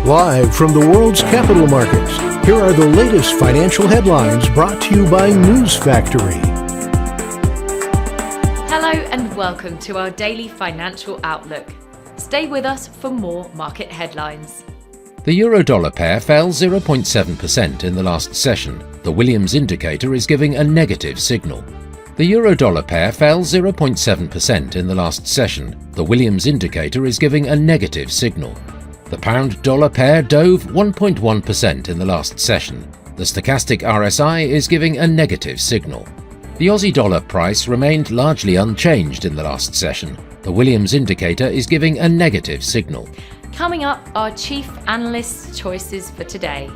Live from the world's capital markets, here are the latest financial headlines brought to you by News Factory. Hello and welcome to our daily financial outlook. Stay with us for more market headlines. The euro-dollar pair fell 0.7% in the last session. The Williams indicator is giving a negative signal. The euro-dollar pair fell 0.7% in the last session. The Williams indicator is giving a negative signal. The pound-dollar pair dove 1.1% in the last session. The stochastic RSI is giving a negative signal. The Aussie dollar price remained largely unchanged in the last session. The Williams indicator is giving a negative signal. Coming up, our chief analyst's choices for today.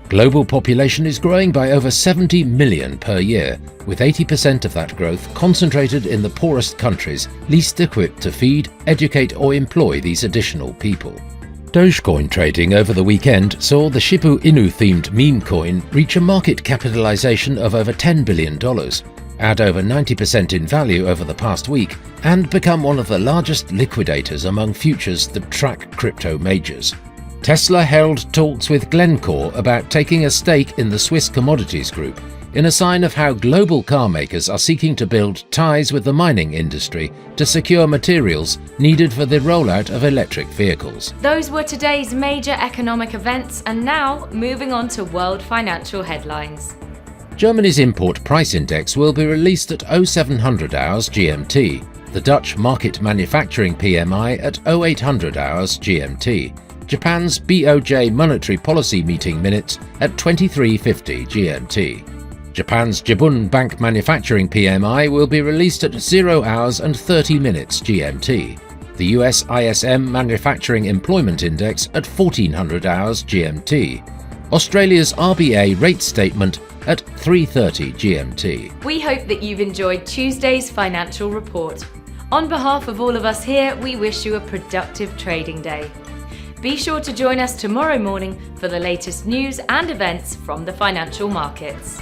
Global population is growing by over 70 million per year, with 80% of that growth concentrated in the poorest countries least equipped to feed, educate or employ these additional people. Dogecoin trading over the weekend saw the Shiba Inu-themed meme coin reach a market capitalization of over $10 billion, add over 90% in value over the past week, and become one of the largest liquidators among futures that track crypto majors. Tesla held talks with Glencore about taking a stake in the Swiss Commodities Group, in a sign of how global car makers are seeking to build ties with the mining industry to secure materials needed for the rollout of electric vehicles. Those were today's major economic events, and now moving on to world financial headlines. Germany's import price index will be released at 0700 hours GMT, the Dutch market manufacturing PMI at 0800 hours GMT, Japan's BOJ monetary policy meeting minutes at 2350 GMT. Japan's Jibun Bank Manufacturing PMI will be released at 0 hours and 30 minutes GMT. The US ISM Manufacturing Employment Index at 1400 hours GMT. Australia's RBA rate statement at 3:30 GMT. We hope that you've enjoyed Tuesday's financial report. On behalf of all of us here, we wish you a productive trading day. Be sure to join us tomorrow morning for the latest news and events from the financial markets.